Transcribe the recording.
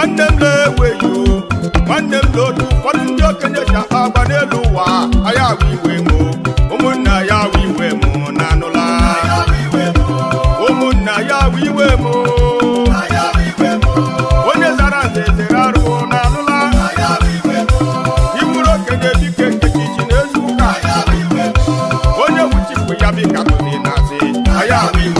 nwanne m na-eweghị nwanne m n'otu ụfọdụ ndị okenye ji akpa agba n'elu ụwa aya awụ iwe m ụmụnna ya awụ iwe m na anụla ụmụnna ya awụ iwe m onye zara nze zere arụ na anụla iwuru okenye dike nkechi ji n'ezu ụka onye wuchipụ ya bika tụzi na-asị aya awụ iwe